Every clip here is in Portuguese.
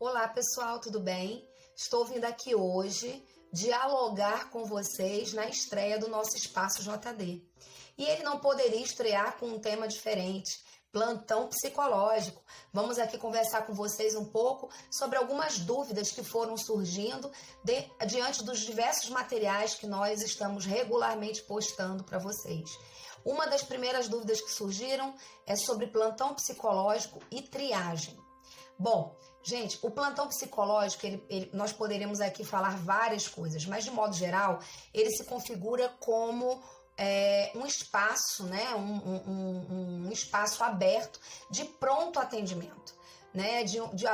Olá pessoal, tudo bem? Estou vindo aqui hoje dialogar com vocês na estreia do nosso Espaço JD. E ele não poderia estrear com um tema diferente, plantão psicológico. Vamos aqui conversar com vocês um pouco sobre algumas dúvidas que foram surgindo diante dos diversos materiais que nós estamos regularmente postando para vocês. Uma das primeiras dúvidas que surgiram é sobre plantão psicológico e triagem. Bom, gente, o plantão psicológico, nós poderíamos aqui falar várias coisas, mas de modo geral, ele se configura como um espaço, né? Um espaço aberto de pronto atendimento, né?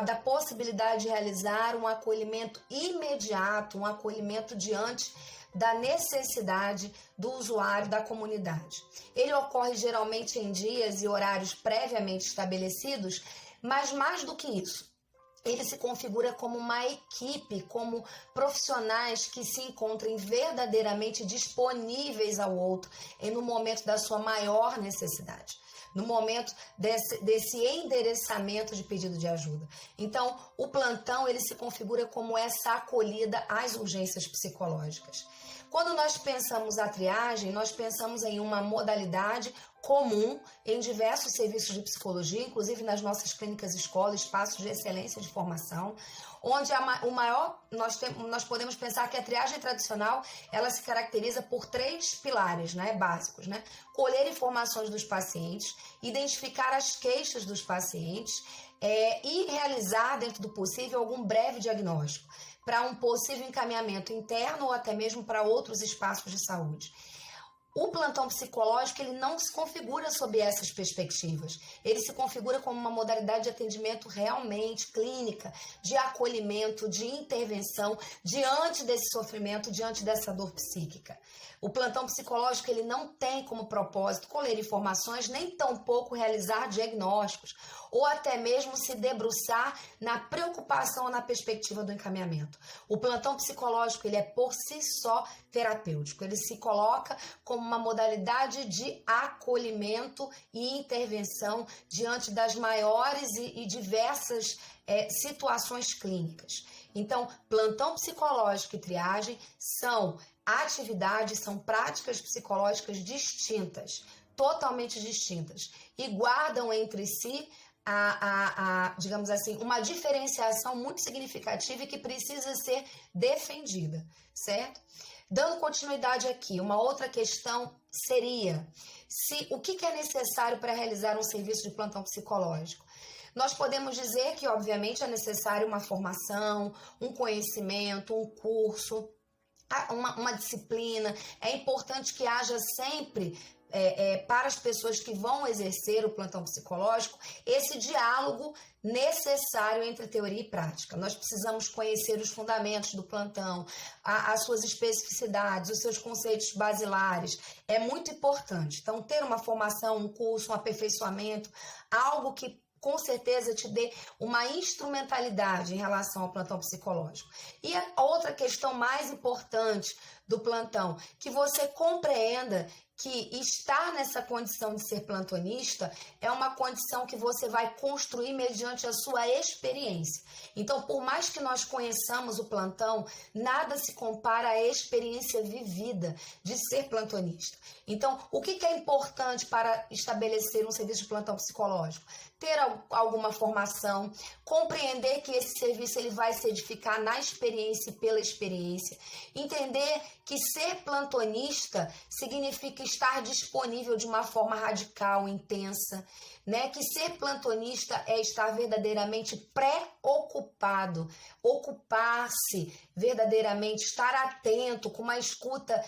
Da possibilidade de realizar um acolhimento imediato, um acolhimento diante da necessidade do usuário da comunidade. Ele ocorre geralmente em dias e horários previamente estabelecidos, mas mais do que isso, ele se configura como uma equipe, como profissionais que se encontrem verdadeiramente disponíveis ao outro no momento da sua maior necessidade, no momento desse endereçamento de pedido de ajuda. Então, o plantão ele se configura como essa acolhida às urgências psicológicas. Quando nós pensamos a triagem, nós pensamos em uma modalidade comum em diversos serviços de psicologia, inclusive nas nossas clínicas escola, espaços de excelência de formação, onde nós podemos pensar que a triagem tradicional ela se caracteriza por 3 pilares, né, básicos, né? Colher informações dos pacientes, identificar as queixas dos pacientes e realizar, dentro do possível, algum breve diagnóstico para um possível encaminhamento interno ou até mesmo para outros espaços de saúde. O plantão psicológico ele não se configura sob essas perspectivas. Ele se configura como uma modalidade de atendimento realmente clínica, de acolhimento, de intervenção diante desse sofrimento, diante dessa dor psíquica. O plantão psicológico ele não tem como propósito colher informações, nem tampouco realizar diagnósticos, ou até mesmo se debruçar na preocupação ou na perspectiva do encaminhamento. O plantão psicológico ele é por si só terapêutico. Ele se coloca como uma modalidade de acolhimento e intervenção diante das maiores e diversas situações clínicas. Então, plantão psicológico e triagem são atividades, são práticas psicológicas distintas, totalmente distintas, e guardam entre si digamos assim, uma diferenciação muito significativa e que precisa ser defendida, certo? Dando continuidade aqui, uma outra questão seria o que é necessário para realizar um serviço de plantão psicológico. Nós podemos dizer que, obviamente, é necessário uma formação, um conhecimento, um curso, uma disciplina. É importante que haja sempre para as pessoas que vão exercer o plantão psicológico, esse diálogo necessário entre teoria e prática. Nós precisamos conhecer os fundamentos do plantão, as suas especificidades, os seus conceitos basilares. É muito importante. Então, ter uma formação, um curso, um aperfeiçoamento, algo que com certeza te dê uma instrumentalidade em relação ao plantão psicológico. E a outra questão mais importante do plantão, que você compreenda que estar nessa condição de ser plantonista é uma condição que você vai construir mediante a sua experiência. Então, por mais que nós conheçamos o plantão, nada se compara à experiência vivida de ser plantonista. Então, o que é importante para estabelecer um serviço de plantão psicológico? Ter alguma formação, compreender que esse serviço ele vai se edificar na experiência e pela experiência, entender que ser plantonista significa estar disponível de uma forma radical, intensa, né? Que ser plantonista é estar verdadeiramente preocupado, ocupar-se verdadeiramente, estar atento, com uma escuta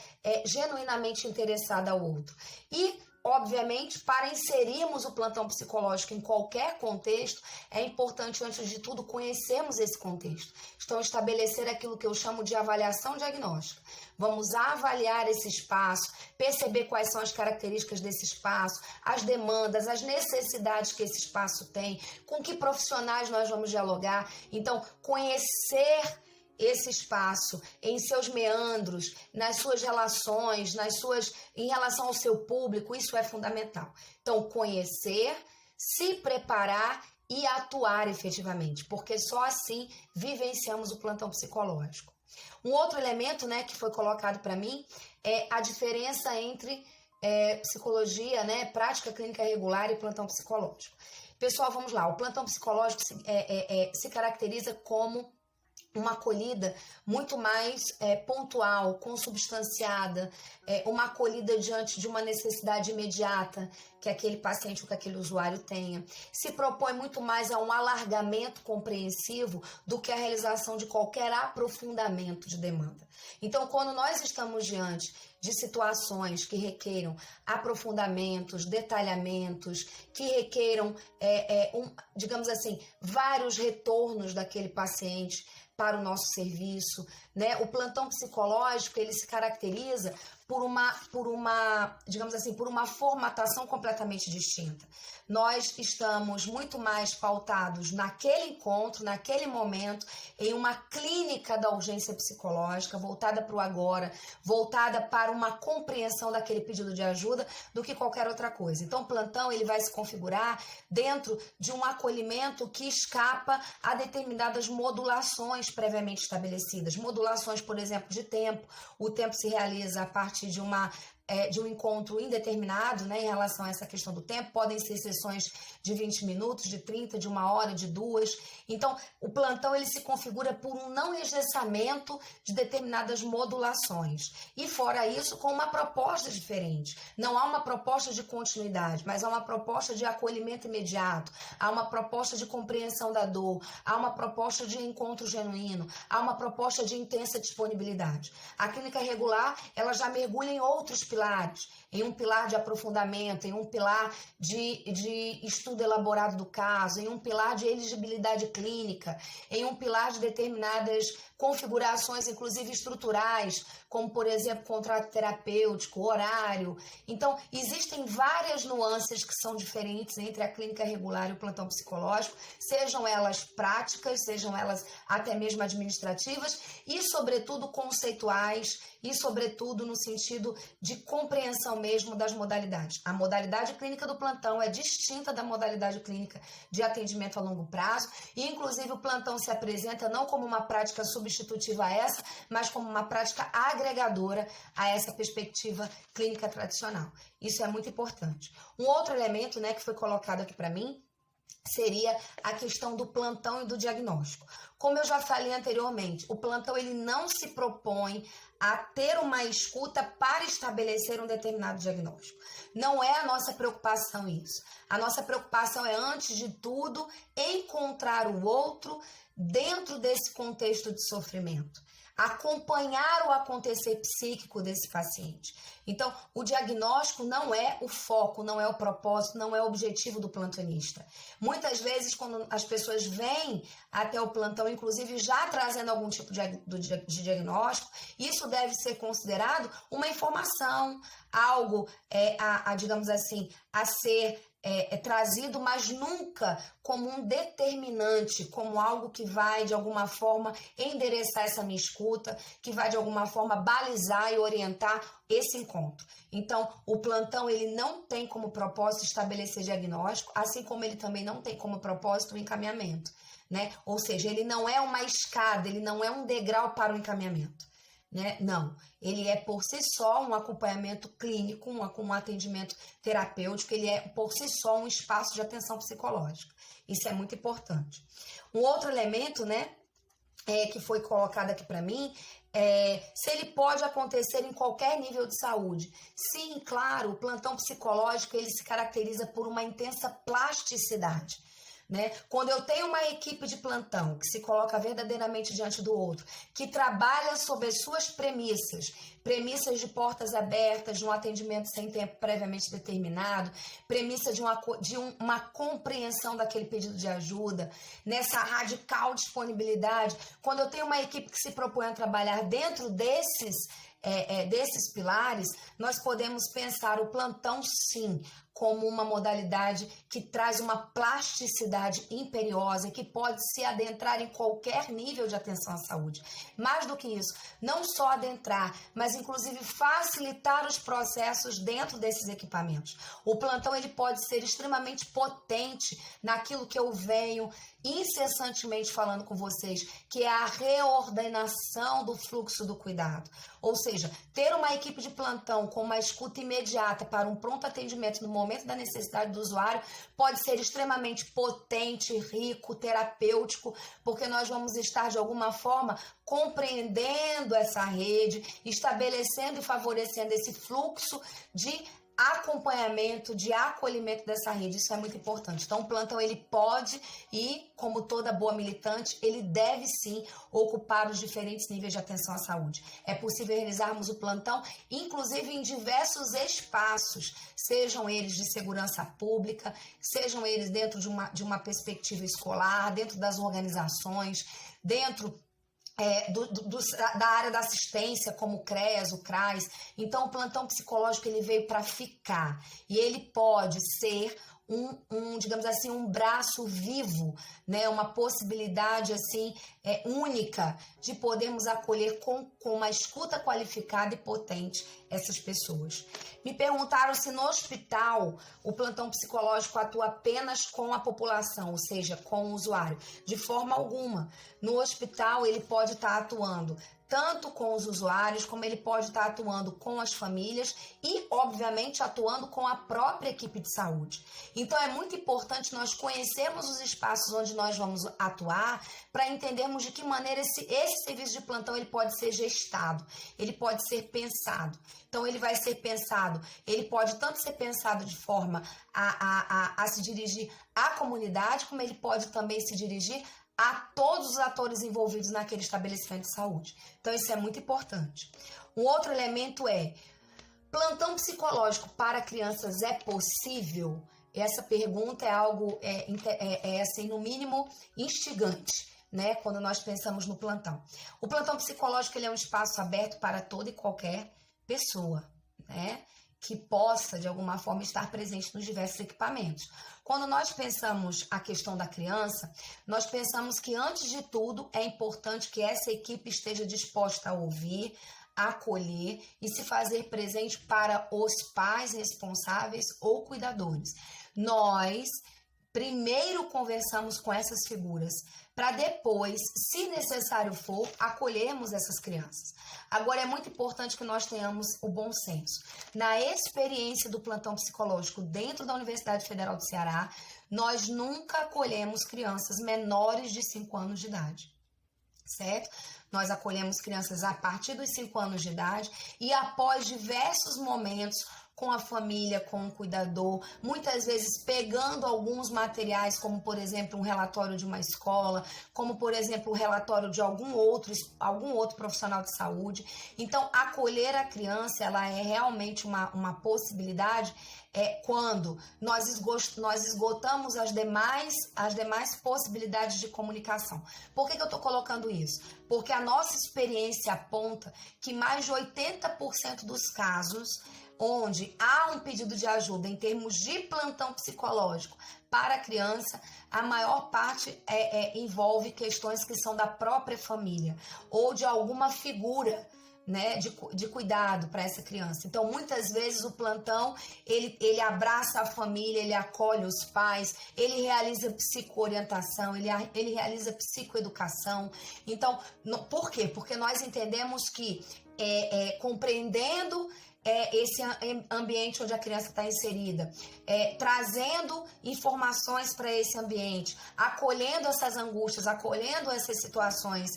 genuinamente interessada ao outro. E obviamente, para inserirmos o plantão psicológico em qualquer contexto, é importante, antes de tudo, conhecermos esse contexto. Então, estabelecer aquilo que eu chamo de avaliação diagnóstica. Vamos avaliar esse espaço, perceber quais são as características desse espaço, as demandas, as necessidades que esse espaço tem, com que profissionais nós vamos dialogar. Então, conhecer esse espaço em seus meandros, nas suas relações, em relação ao seu público, isso é fundamental. Então, conhecer, se preparar e atuar efetivamente, porque só assim vivenciamos o plantão psicológico. Um outro elemento, né, que foi colocado para mim é a diferença entre psicologia, né, prática clínica regular e plantão psicológico. Pessoal, vamos lá. O plantão psicológico se caracteriza como uma acolhida muito mais pontual, consubstanciada, uma acolhida diante de uma necessidade imediata que aquele paciente ou que aquele usuário tenha. Se propõe muito mais a um alargamento compreensivo do que a realização de qualquer aprofundamento de demanda. Então, quando nós estamos diante de situações que requeiram aprofundamentos, detalhamentos, que requeiram, digamos assim, vários retornos daquele paciente para o nosso serviço, né? O plantão psicológico, ele se caracteriza por uma, digamos assim, por uma formatação completamente distinta. Nós estamos muito mais pautados naquele encontro, naquele momento, em uma clínica da urgência psicológica, voltada para o agora, voltada para uma compreensão daquele pedido de ajuda, do que qualquer outra coisa. Então, o plantão ele vai se configurar dentro de um acolhimento que escapa a determinadas modulações previamente estabelecidas. Modulações, por exemplo, de tempo. O tempo se realiza a partir de um encontro indeterminado, né, em relação a essa questão do tempo. Podem ser sessões de 20 minutos, de 30, de 1 hora, de 2. Então, o plantão ele se configura por um não engessamento de determinadas modulações. E fora isso, com uma proposta diferente. Não há uma proposta de continuidade, mas há uma proposta de acolhimento imediato, há uma proposta de compreensão da dor, há uma proposta de encontro genuíno, há uma proposta de intensa disponibilidade. A clínica regular, ela já mergulha em outros pilares, em um pilar de aprofundamento, em um pilar de estudo elaborado do caso, em um pilar de elegibilidade clínica, em um pilar de determinadas configurações, inclusive estruturais, como, por exemplo, contrato terapêutico, horário. Então, existem várias nuances que são diferentes entre a clínica regular e o plantão psicológico, sejam elas práticas, sejam elas até mesmo administrativas e, sobretudo, conceituais e, sobretudo, no sentido de compreensão mesmo das modalidades. A modalidade clínica do plantão é distinta da modalidade clínica de atendimento a longo prazo e, inclusive, o plantão se apresenta não como uma prática substitutiva a essa, mas como uma prática agregadora a essa perspectiva clínica tradicional. Isso é muito importante. Um outro elemento, né, que foi colocado aqui para mim seria a questão do plantão e do diagnóstico. Como eu já falei anteriormente, o plantão ele não se propõe a ter uma escuta para estabelecer um determinado diagnóstico. Não é a nossa preocupação isso. A nossa preocupação é, antes de tudo, encontrar o outro dentro desse contexto de sofrimento. Acompanhar o acontecer psíquico desse paciente. Então, o diagnóstico não é o foco, não é o propósito, não é o objetivo do plantonista. Muitas vezes, quando as pessoas vêm até o plantão, inclusive já trazendo algum tipo de diagnóstico, isso deve ser considerado uma informação, algo, digamos assim, a ser trazido, mas nunca como um determinante, como algo que vai, de alguma forma, endereçar essa minha escuta, que vai, de alguma forma, balizar e orientar esse encontro. Então, o plantão, ele não tem como propósito estabelecer diagnóstico, assim como ele também não tem como propósito o encaminhamento, né? Ou seja, ele não é uma escada, ele não é um degrau para o encaminhamento. Né? Não, ele é por si só um acompanhamento clínico, um atendimento terapêutico, ele é por si só um espaço de atenção psicológica. Isso é muito importante. Um outro elemento, né, que foi colocado aqui para mim, se ele pode acontecer em qualquer nível de saúde. Sim, claro, o plantão psicológico ele se caracteriza por uma intensa plasticidade. Né? Quando eu tenho uma equipe de plantão que se coloca verdadeiramente diante do outro, que trabalha sob as suas premissas de portas abertas, de um atendimento sem tempo previamente determinado, premissa de uma compreensão daquele pedido de ajuda, nessa radical disponibilidade, quando eu tenho uma equipe que se propõe a trabalhar dentro desses desses pilares, nós podemos pensar o plantão, sim, como uma modalidade que traz uma plasticidade imperiosa, que pode se adentrar em qualquer nível de atenção à saúde. Mais do que isso, não só adentrar, mas inclusive facilitar os processos dentro desses equipamentos. O plantão ele pode ser extremamente potente naquilo que eu venho incessantemente falando com vocês, que é a reordenação do fluxo do cuidado. Ou seja, ter uma equipe de plantão com uma escuta imediata para um pronto atendimento no momento da necessidade do usuário pode ser extremamente potente, rico, terapêutico, porque nós vamos estar de alguma forma compreendendo essa rede, estabelecendo e favorecendo esse fluxo de acompanhamento, de acolhimento dessa rede. Isso é muito importante. Então, o plantão ele pode e, como toda boa militante, ele deve sim ocupar os diferentes níveis de atenção à saúde. É possível realizarmos o plantão, inclusive em diversos espaços, sejam eles de segurança pública, sejam eles dentro de uma perspectiva escolar, dentro das organizações, dentro da área da assistência, como o CREAS, o CRAS. Então, o plantão psicológico ele veio para ficar e ele pode ser digamos assim, um braço vivo, né? Uma possibilidade assim única de podermos acolher com uma escuta qualificada e potente essas pessoas. Me perguntaram se no hospital o plantão psicológico atua apenas com a população, ou seja, com o usuário. De forma alguma. No hospital ele pode estar atuando tanto com os usuários, como ele pode estar atuando com as famílias e, obviamente, atuando com a própria equipe de saúde. Então, é muito importante nós conhecermos os espaços onde nós vamos atuar para entendermos de que maneira esse serviço de plantão ele pode ser gestado, ele pode ser pensado. Então, ele vai ser pensado, ele pode tanto ser pensado de forma a se dirigir à comunidade, como ele pode também se dirigir a todos os atores envolvidos naquele estabelecimento de saúde. Então, isso é muito importante. Um outro elemento é: plantão psicológico para crianças é possível? Essa pergunta é algo, assim, no mínimo, instigante, né? Quando nós pensamos no plantão. O plantão psicológico ele é um espaço aberto para toda e qualquer pessoa, né? Que possa, de alguma forma, estar presente nos diversos equipamentos. Quando nós pensamos a questão da criança, nós pensamos que, antes de tudo, é importante que essa equipe esteja disposta a ouvir, a acolher e se fazer presente para os pais responsáveis ou cuidadores. Nós primeiro conversamos com essas figuras, para depois, se necessário for, acolhermos essas crianças. Agora, é muito importante que nós tenhamos o bom senso. Na experiência do plantão psicológico dentro da Universidade Federal do Ceará, nós nunca acolhemos crianças menores de 5 anos de idade, certo? Nós acolhemos crianças a partir dos 5 anos de idade e após diversos momentos com a família, com o cuidador, muitas vezes pegando alguns materiais, como, por exemplo, um relatório de uma escola, como, por exemplo, o relatório de algum outro profissional de saúde. Então, acolher a criança, ela é realmente uma possibilidade quando nós esgotamos as demais possibilidades de comunicação. Por que eu estou colocando isso? Porque a nossa experiência aponta que mais de 80% dos casos onde há um pedido de ajuda em termos de plantão psicológico para a criança, a maior parte envolve questões que são da própria família ou de alguma figura, né, de cuidado para essa criança. Então, muitas vezes o plantão, ele abraça a família, ele acolhe os pais, ele realiza psicoorientação, ele realiza psicoeducação. Então, por quê? Porque nós entendemos que compreendendo esse ambiente onde a criança está inserida, trazendo informações para esse ambiente, acolhendo essas angústias, acolhendo essas situações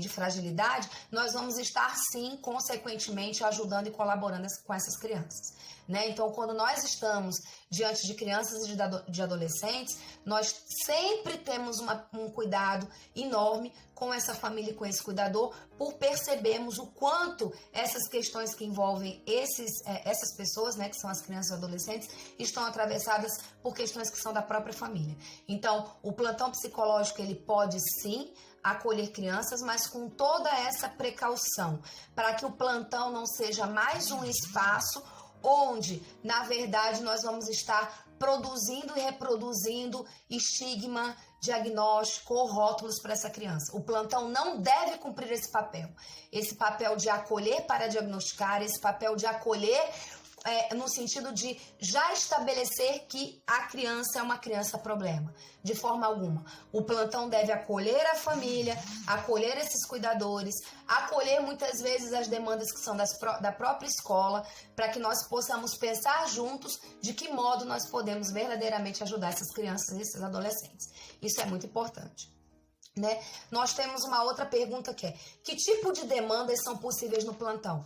de fragilidade, nós vamos estar, sim, consequentemente, ajudando e colaborando com essas crianças, né? Então, quando nós estamos diante de crianças e de adolescentes, nós sempre temos um cuidado enorme com essa família e com esse cuidador, por percebermos o quanto essas questões que envolvem essas pessoas, né, que são as crianças e adolescentes, estão atravessadas por questões que são da própria família. Então, o plantão psicológico, ele pode sim acolher crianças, mas com toda essa precaução, para que o plantão não seja mais um espaço onde, na verdade, nós vamos estar produzindo e reproduzindo estigma, diagnóstico ou rótulos para essa criança. O plantão não deve cumprir esse papel de acolher para diagnosticar, esse papel de acolher no sentido de já estabelecer que a criança é uma criança problema, de forma alguma. O plantão deve acolher a família, acolher esses cuidadores, acolher muitas vezes as demandas que são da própria escola, para que nós possamos pensar juntos de que modo nós podemos verdadeiramente ajudar essas crianças e esses adolescentes. Isso é muito importante. Né? Nós temos uma outra pergunta que é: que tipo de demandas são possíveis no plantão?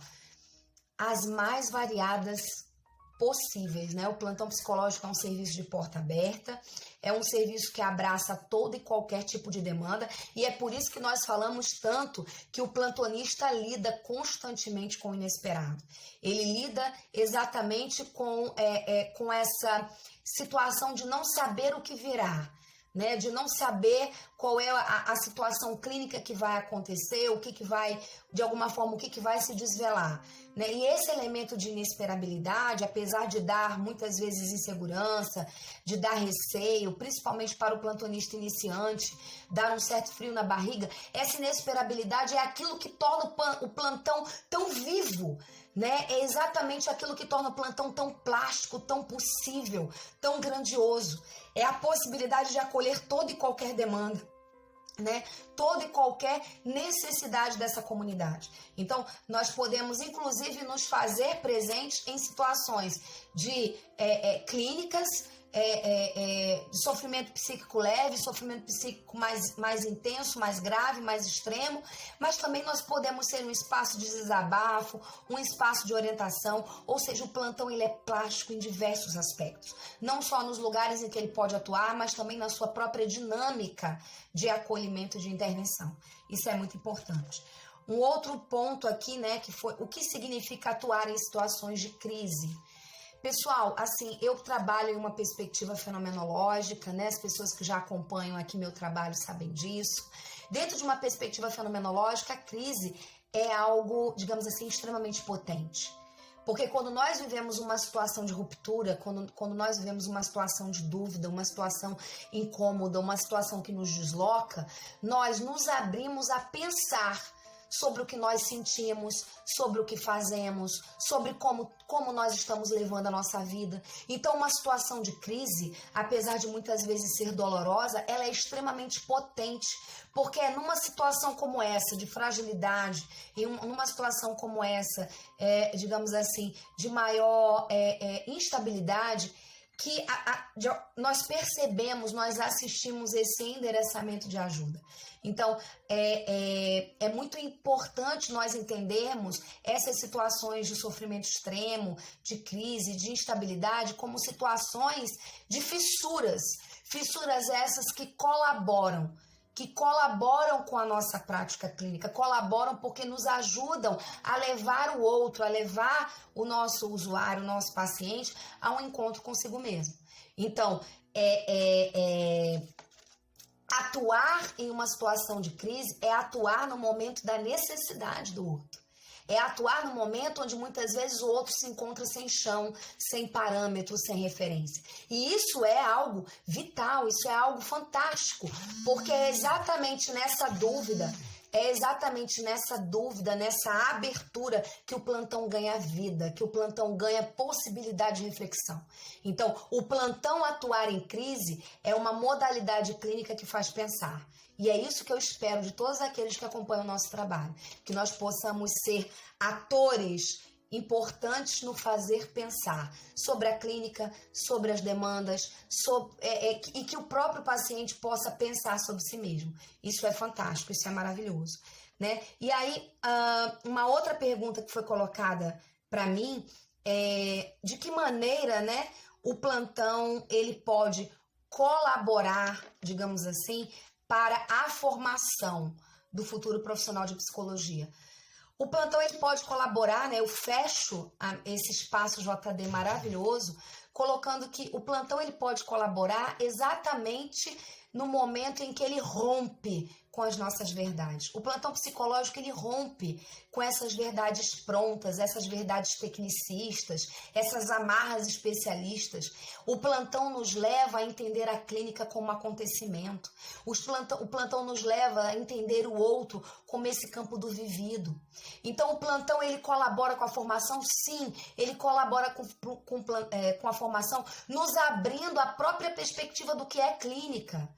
As mais variadas possíveis, né? O plantão psicológico é um serviço de porta aberta, é um serviço que abraça todo e qualquer tipo de demanda, e é por isso que nós falamos tanto que o plantonista lida constantemente com o inesperado. Ele lida exatamente com essa situação de não saber o que virá, né, de não saber qual é a situação clínica que vai acontecer, o que vai, de alguma forma, o que vai se desvelar. Né? E esse elemento de inesperabilidade, apesar de dar muitas vezes insegurança, de dar receio, principalmente para o plantonista iniciante, dar um certo frio na barriga, essa inesperabilidade é aquilo que torna o plantão tão vivo. Né? É exatamente aquilo que torna o plantão tão plástico, tão possível, tão grandioso. É a possibilidade de acolher toda e qualquer demanda, né? Toda e qualquer necessidade dessa comunidade. Então, nós podemos, inclusive, nos fazer presentes em situações de clínicas, de sofrimento psíquico leve, sofrimento psíquico mais intenso, mais grave, mais extremo, mas também nós podemos ser um espaço de desabafo, um espaço de orientação, ou seja, o plantão ele é plástico em diversos aspectos, não só nos lugares em que ele pode atuar, mas também na sua própria dinâmica de acolhimento e de intervenção. Isso é muito importante. Um outro ponto aqui, né, que foi o que significa atuar em situações de crise. Pessoal, assim, eu trabalho em uma perspectiva fenomenológica, né? As pessoas que já acompanham aqui meu trabalho sabem disso. Dentro de uma perspectiva fenomenológica, a crise é algo, digamos assim, extremamente potente. Porque quando nós vivemos uma situação de ruptura, quando nós vivemos uma situação de dúvida, uma situação incômoda, uma situação que nos desloca, nós nos abrimos a pensar sobre o que nós sentimos, sobre o que fazemos, sobre como nós estamos levando a nossa vida. Então, uma situação de crise, apesar de muitas vezes ser dolorosa, ela é extremamente potente, porque é numa situação como essa, de fragilidade, e numa situação como essa, digamos assim, de maior instabilidade, que nós percebemos, nós assistimos esse endereçamento de ajuda. Então, é muito importante nós entendermos essas situações de sofrimento extremo, de crise, de instabilidade, como situações de fissuras. Fissuras essas que colaboram com a nossa prática clínica, colaboram porque nos ajudam a levar o outro, a levar o nosso usuário, o nosso paciente a um encontro consigo mesmo. Então, atuar em uma situação de crise é atuar no momento da necessidade do outro. É atuar no momento onde muitas vezes o outro se encontra sem chão, sem parâmetros, sem referência. E isso é algo vital, isso é algo fantástico, porque é exatamente nessa dúvida, nessa abertura que o plantão ganha vida, que o plantão ganha possibilidade de reflexão. Então, o plantão atuar em crise é uma modalidade clínica que faz pensar. E é isso que eu espero de todos aqueles que acompanham o nosso trabalho, que nós possamos ser atores importantes no fazer pensar sobre a clínica, sobre as demandas, e que o próprio paciente possa pensar sobre si mesmo. Isso é fantástico, isso é maravilhoso, né? E aí, uma outra pergunta que foi colocada para mim é de que maneira, né, o plantão ele pode colaborar, digamos assim, para a formação do futuro profissional de psicologia. O plantão ele pode colaborar, né? Eu fecho esse espaço JD maravilhoso, colocando que o plantão ele pode colaborar exatamente no momento em que ele rompe com as nossas verdades. O plantão psicológico ele rompe com essas verdades prontas, essas verdades tecnicistas, essas amarras especialistas. O plantão nos leva a entender a clínica como acontecimento. O plantão nos leva a entender o outro como esse campo do vivido. Então o plantão ele colabora com a formação? Sim, ele colabora com a formação, nos abrindo a própria perspectiva do que é clínica.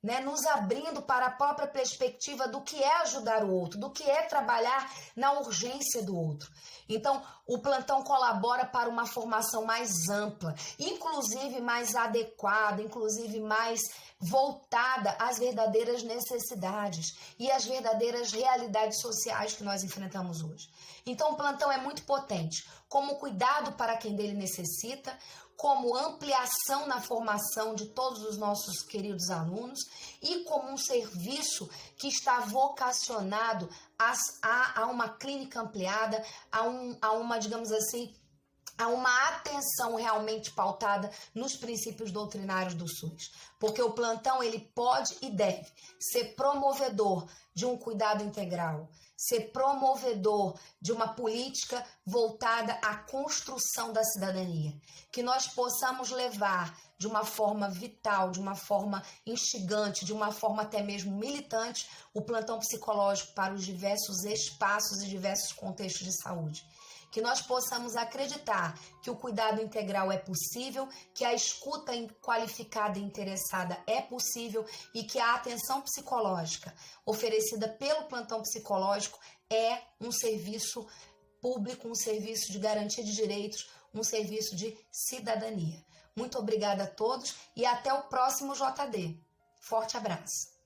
Né, nos abrindo para a própria perspectiva do que é ajudar o outro, do que é trabalhar na urgência do outro. Então, o plantão colabora para uma formação mais ampla, inclusive mais adequada, inclusive mais voltada às verdadeiras necessidades e às verdadeiras realidades sociais que nós enfrentamos hoje. Então, o plantão é muito potente, como cuidado para quem dele necessita, como ampliação na formação de todos os nossos queridos alunos e como um serviço que está vocacionado a uma clínica ampliada, a uma, digamos assim, a uma atenção realmente pautada nos princípios doutrinários do SUS. Porque o plantão ele pode e deve ser promovedor de um cuidado integral, ser promovedor de uma política voltada à construção da cidadania. Que nós possamos levar de uma forma vital, de uma forma instigante, de uma forma até mesmo militante, o plantão psicológico para os diversos espaços e diversos contextos de saúde. Que nós possamos acreditar que o cuidado integral é possível, que a escuta qualificada e interessada é possível e que a atenção psicológica oferecida pelo plantão psicológico é um serviço público, um serviço de garantia de direitos, um serviço de cidadania. Muito obrigada a todos e até o próximo JD. Forte abraço.